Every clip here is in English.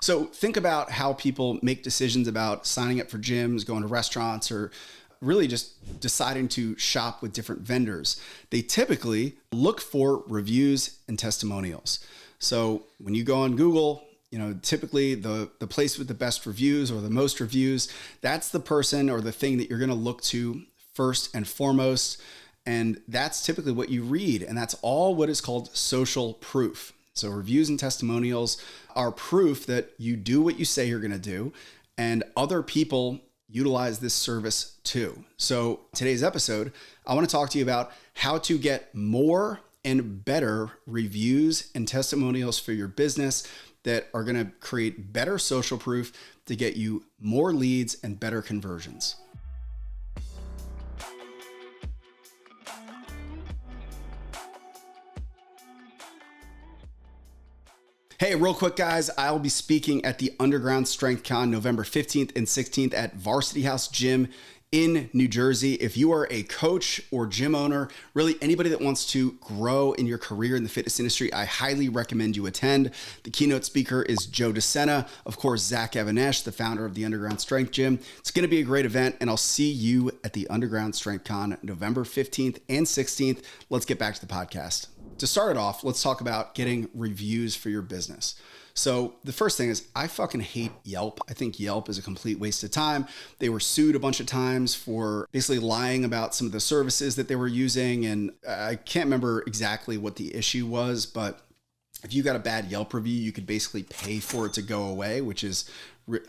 So think about how people make decisions about signing up for gyms, going to restaurants, or really just deciding to shop with different vendors. They typically look for reviews and testimonials. So when you go on Google, typically the place with the best reviews or the most reviews, that's the person or the thing that you're going to look to first and foremost. And that's typically what you read. And that's all what is called social proof. So reviews and testimonials are proof that you do what you say you're going to do, and other people utilize this service too. So today's episode, I want to talk to you about how to get more and better reviews and testimonials for your business that are going to create better social proof to get you more leads and better conversions. Hey, real quick, guys, I'll be speaking at the Underground Strength Con November 15th and 16th at Varsity House Gym in New Jersey. If you are a coach or gym owner, really anybody that wants to grow in your career in the fitness industry, I highly recommend you attend. The keynote speaker is Joe DeSena. Of course, Zach Avanesh, the founder of the Underground Strength Gym. It's going to be a great event, and I'll see you at the Underground Strength Con November 15th and 16th. Let's get back to the podcast. To start it off, let's talk about getting reviews for your business. So the first thing is, I fucking hate Yelp. I think Yelp is a complete waste of time. They were sued a bunch of times for basically lying about some of the services that they were using. And I can't remember exactly what the issue was, but if you got a bad Yelp review, you could basically pay for it to go away, which is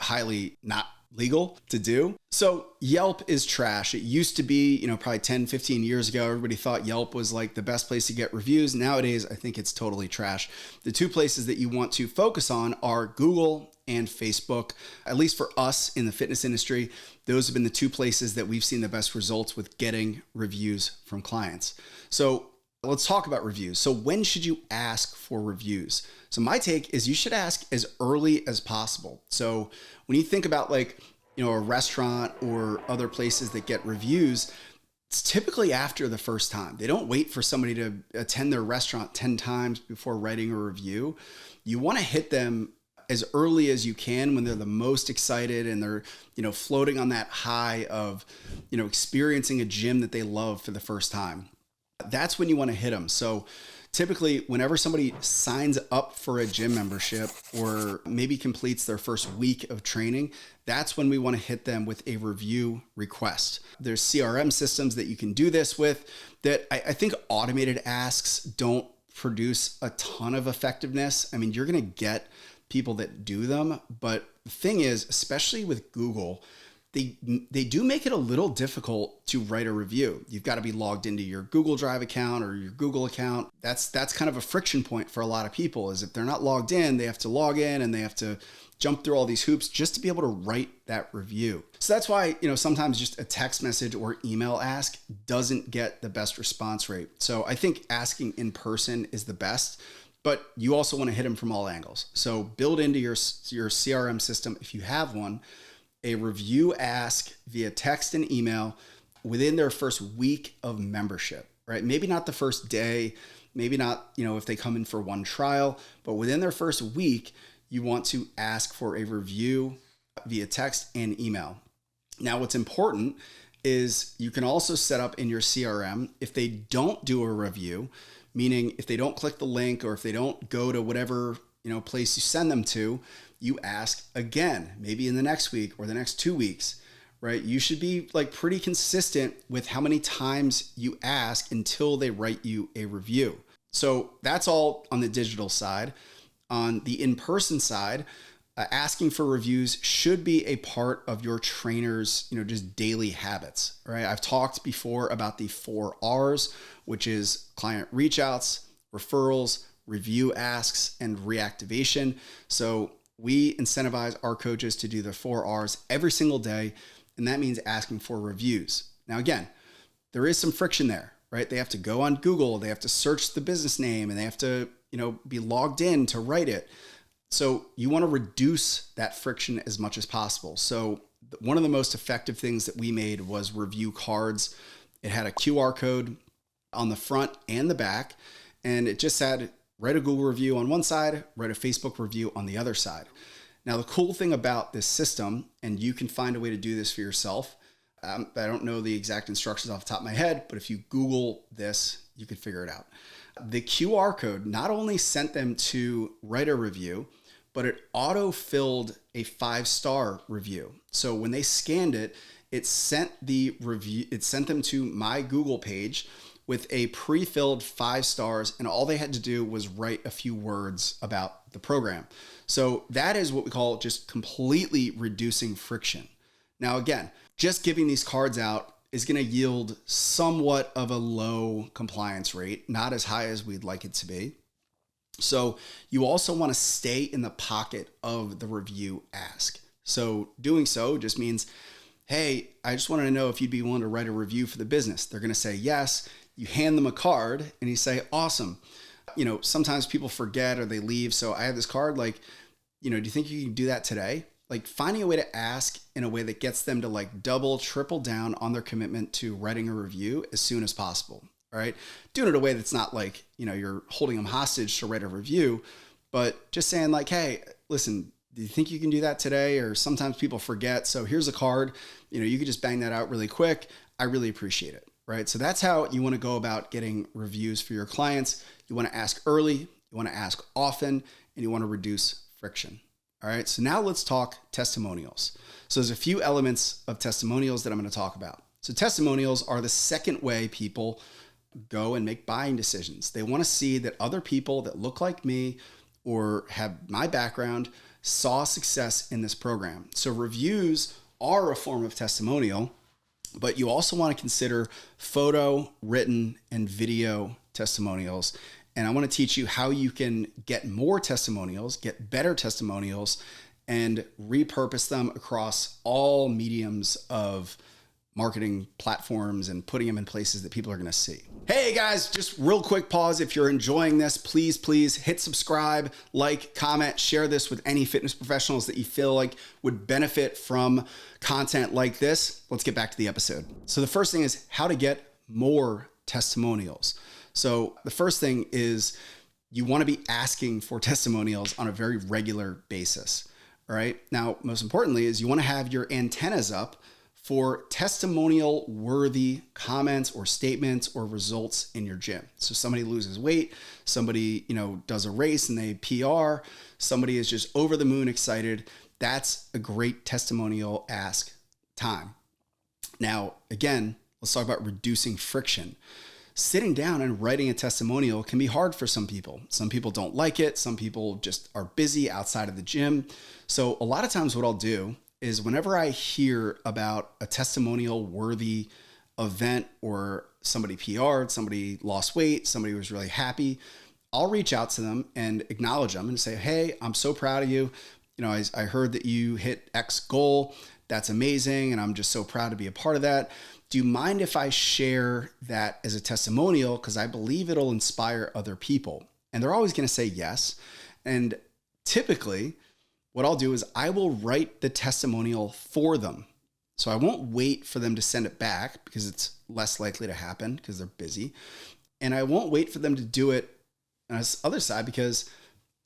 highly not legal to do. So Yelp is trash. It used to be, probably 10, 15 years ago, everybody thought Yelp was like the best place to get reviews. Nowadays, I think it's totally trash. The two places that you want to focus on are Google and Facebook. At least for us in the fitness industry, those have been the two places that we've seen the best results with getting reviews from clients. So let's talk about reviews. So when should you ask for reviews? So my take is you should ask as early as possible. So when you think about a restaurant or other places that get reviews, it's typically after the first time. They don't wait for somebody to attend their restaurant 10 times before writing a review. You want to hit them as early as you can when they're the most excited and they're, floating on that high of, experiencing a gym that they love for the first time. That's when you want to hit them. So typically, whenever somebody signs up for a gym membership or maybe completes their first week of training, that's when we want to hit them with a review request. There's CRM systems that you can do this with that I think automated asks don't produce a ton of effectiveness. I mean, you're going to get people that do them, but the thing is, especially with Google, they do make it a little difficult to write a review. You've got to be logged into your Google Drive account or your Google account. That's kind of a friction point for a lot of people, is if they're not logged in, they have to log in and they have to jump through all these hoops just to be able to write that review. So that's why, sometimes just a text message or email ask doesn't get the best response rate. So I think asking in person is the best, but you also want to hit them from all angles. So build into your CRM system, if you have one, a review ask via text and email within their first week of membership, right? Maybe not the first day, maybe not, if they come in for one trial, but within their first week, you want to ask for a review via text and email. Now, what's important is you can also set up in your CRM, if they don't do a review, meaning if they don't click the link or if they don't go to whatever place you send them to, you ask again, maybe in the next week or the next 2 weeks, right? You should be pretty consistent with how many times you ask until they write you a review. So that's all on the digital side. On the in-person side, asking for reviews should be a part of your trainer's, just daily habits, right? I've talked before about the 4 R's, which is client reach outs, referrals, review asks, and reactivation. So we incentivize our coaches to do the 4 R's every single day, and that means asking for reviews. Now, again, there is some friction there, right? They have to go on Google, they have to search the business name, and they have to, be logged in to write it. So you want to reduce that friction as much as possible. So one of the most effective things that we made was review cards. It had a QR code on the front and the back, and it just said, write a Google review on one side, write a Facebook review on the other side. Now, the cool thing about this system, and you can find a way to do this for yourself. I don't know the exact instructions off the top of my head, but if you Google this, you can figure it out. The QR code not only sent them to write a review, but it auto-filled a 5-star review. So when they scanned it, it sent them to my Google page with a pre-filled 5 stars, and all they had to do was write a few words about the program. So that is what we call just completely reducing friction. Now, again, just giving these cards out is going to yield somewhat of a low compliance rate, not as high as we'd like it to be. So you also want to stay in the pocket of the review ask. So doing so just means, hey, I just wanted to know if you'd be willing to write a review for the business. They're going to say yes. You hand them a card and you say, awesome. Sometimes people forget or they leave. So I have this card, like, do you think you can do that today? Like, finding a way to ask in a way that gets them to like double, triple down on their commitment to writing a review as soon as possible. All right. Doing it in a way that's not like, you're holding them hostage to write a review, but just saying like, hey, listen, do you think you can do that today? Or sometimes people forget. So here's a card, you could just bang that out really quick. I really appreciate it. Right. So that's how you want to go about getting reviews for your clients. You want to ask early, you want to ask often, and you want to reduce friction. All right. So now let's talk testimonials. So there's a few elements of testimonials that I'm going to talk about. So testimonials are the second way people go and make buying decisions. They want to see that other people that look like me or have my background saw success in this program. So reviews are a form of testimonial, but you also want to consider photo, written, and video testimonials. And I want to teach you how you can get more testimonials, get better testimonials, and repurpose them across all mediums of marketing platforms and putting them in places that people are going to see. Hey guys, just real quick pause. If you're enjoying this, please hit subscribe, like, comment, share this with any fitness professionals that you feel like would benefit from content like this. Let's get back to the episode. So the first thing is how to get more testimonials. So the first thing is you want to be asking for testimonials on a very regular basis. All right. Now, most importantly is you want to have your antennas up for testimonial worthy comments or statements or results in your gym. So somebody loses weight, somebody, does a race and they PR, somebody is just over the moon excited. That's a great testimonial ask time. Now, again, let's talk about reducing friction. Sitting down and writing a testimonial can be hard for some people. Some people don't like it. Some people just are busy outside of the gym. So a lot of times what I'll do is whenever I hear about a testimonial worthy event or somebody PR'd, somebody lost weight, somebody was really happy, I'll reach out to them and acknowledge them and say, hey, I'm so proud of you. I heard that you hit X goal. That's amazing. And I'm just so proud to be a part of that. Do you mind if I share that as a testimonial? Because I believe it'll inspire other people. And they're always going to say yes. And typically, what I'll do is I will write the testimonial for them. So I won't wait for them to send it back because it's less likely to happen because they're busy. And I won't wait for them to do it on the other side because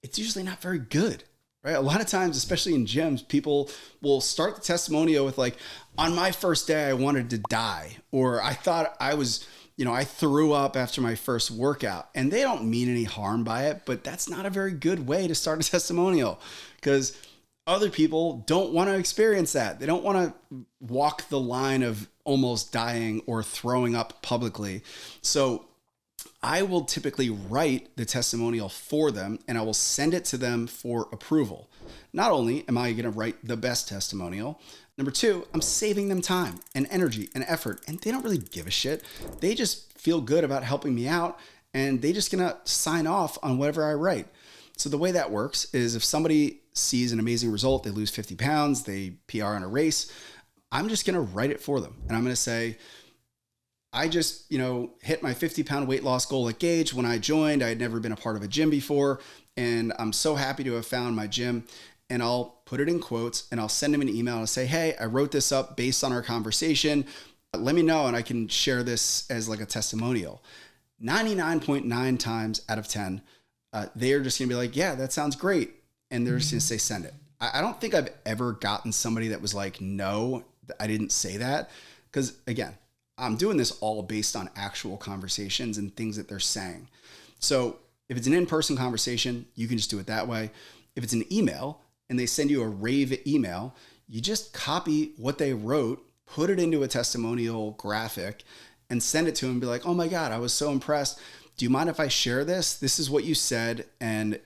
it's usually not very good, right? A lot of times, especially in gyms, people will start the testimonial with like, on my first day, I wanted to die, or I thought I was, I threw up after my first workout, and they don't mean any harm by it, but that's not a very good way to start a testimonial because other people don't want to experience that. They don't want to walk the line of almost dying or throwing up publicly. So I will typically write the testimonial for them and I will send it to them for approval. Not only am I going to write the best testimonial, number two, I'm saving them time and energy and effort, and they don't really give a shit. They just feel good about helping me out, and they just gonna sign off on whatever I write. So the way that works is if somebody sees an amazing result, they lose 50 pounds, they PR in a race, I'm just gonna write it for them. And I'm gonna say, I just, hit my 50-pound weight loss goal at Gage. When I joined, I had never been a part of a gym before, and I'm so happy to have found my gym. And I'll put it in quotes and I'll send them an email and say, hey, I wrote this up based on our conversation. Let me know and I can share this as like a testimonial. 99.9 times out of 10, they are just going to be like, yeah, that sounds great. And they're just going to say, send it. I don't think I've ever gotten somebody that was like, no, I didn't say that. Because again, I'm doing this all based on actual conversations and things that they're saying. So if it's an in-person conversation, you can just do it that way. If it's an email and they send you a rave email, you just copy what they wrote, put it into a testimonial graphic and send it to them and be like, oh my God, I was so impressed. Do you mind if I share this? This is what you said and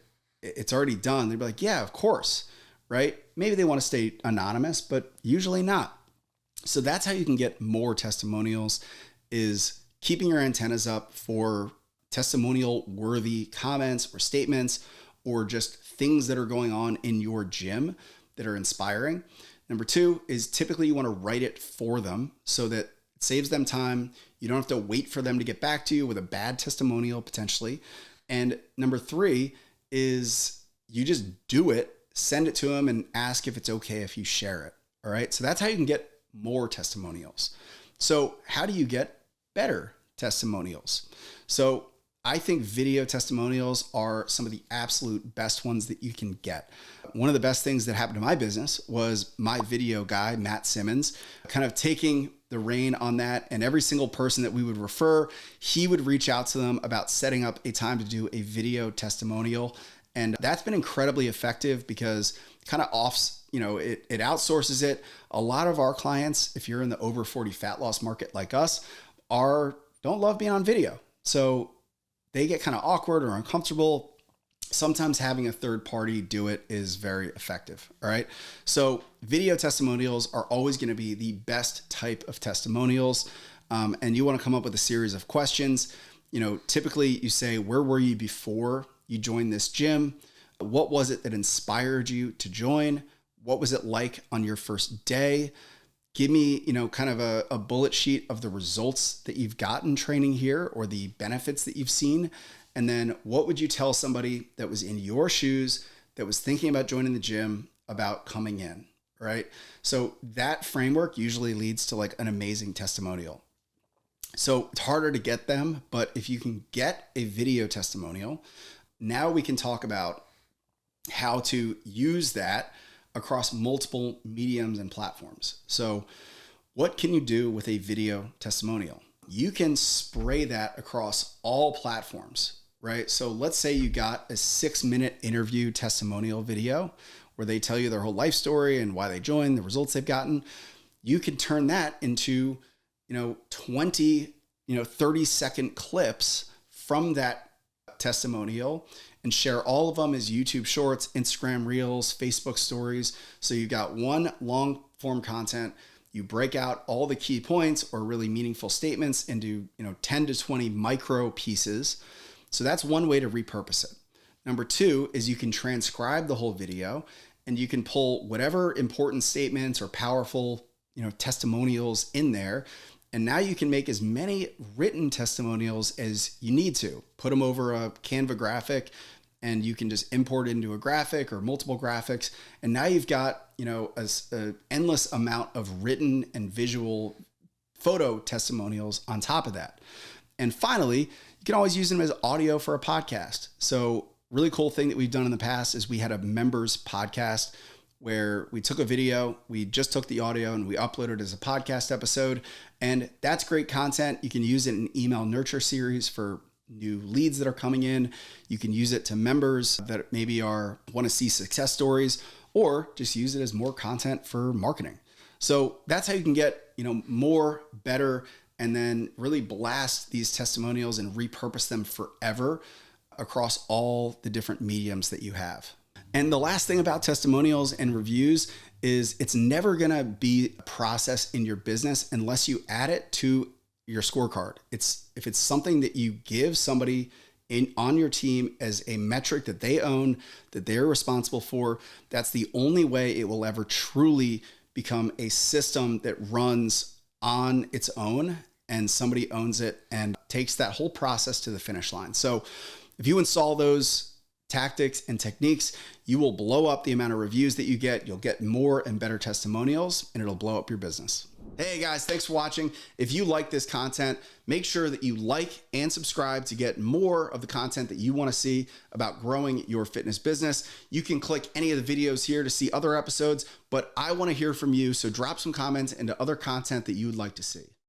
it's already done. They'd be like, yeah, of course, right? Maybe they want to stay anonymous, but usually not. So that's how you can get more testimonials, is keeping your antennas up for testimonial worthy comments or statements or just things that are going on in your gym that are inspiring. Number two is typically you want to write it for them so that it saves them time. You don't have to wait for them to get back to you with a bad testimonial potentially. And number three is you just do it, send it to them and ask if it's okay if you share it. All right. So that's how you can get more testimonials. So how do you get better testimonials? So I think video testimonials are some of the absolute best ones that you can get. One of the best things that happened to my business was my video guy, Matt Simmons, kind of taking the reign on that. And every single person that we would refer, he would reach out to them about setting up a time to do a video testimonial. And that's been incredibly effective because kind of it outsources it. A lot of our clients, if you're in the over 40 fat loss market like us, don't love being on video. So they get kind of awkward or uncomfortable. Sometimes having a third party do it is very effective. All right. So video testimonials are always going to be the best type of testimonials. And you want to come up with a series of questions. Typically you say, where were you before you joined this gym? What was it that inspired you to join? What was it like on your first day? Give me, kind of a bullet sheet of the results that you've gotten training here or the benefits that you've seen. And then what would you tell somebody that was in your shoes, that was thinking about joining the gym, about coming in, right? So that framework usually leads to like an amazing testimonial. So it's harder to get them, but if you can get a video testimonial, now we can talk about how to use that across multiple mediums and platforms. So what can you do with a video testimonial? You can spray that across all platforms, right? So let's say you got a 6-minute interview testimonial video where they tell you their whole life story and why they joined, the results they've gotten. You can turn that into, 20, 30-second clips from that testimonial and share all of them as YouTube Shorts, Instagram Reels, Facebook Stories. So you got one long form content. You break out all the key points or really meaningful statements into 10 to 20 micro pieces. So that's one way to repurpose it. Number two is you can transcribe the whole video and you can pull whatever important statements or powerful testimonials in there. And now you can make as many written testimonials as you need to. Put them over a Canva graphic and you can just import it into a graphic or multiple graphics. And now you've got, an endless amount of written and visual photo testimonials on top of that. And finally, you can always use them as audio for a podcast. So really cool thing that we've done in the past is we had a members podcast where we took a video, we just took the audio and we uploaded it as a podcast episode. And that's great content. You can use it in email nurture series for new leads that are coming in. You can use it to members that maybe want to see success stories, or just use it as more content for marketing. So that's how you can get, more, better, and then really blast these testimonials and repurpose them forever across all the different mediums that you have. And the last thing about testimonials and reviews is it's never going to be a process in your business unless you add it to your scorecard. If it's something that you give somebody on your team as a metric that they own, that they're responsible for, that's the only way it will ever truly become a system that runs on its own and somebody owns it and takes that whole process to the finish line. So if you install those tactics and techniques, you will blow up the amount of reviews that you get. You'll get more and better testimonials, and it'll blow up your business. Hey guys, thanks for watching. If you like this content, make sure that you like and subscribe to get more of the content that you want to see about growing your fitness business. You can click any of the videos here to see other episodes, but I want to hear from you. So drop some comments into other content that you would like to see.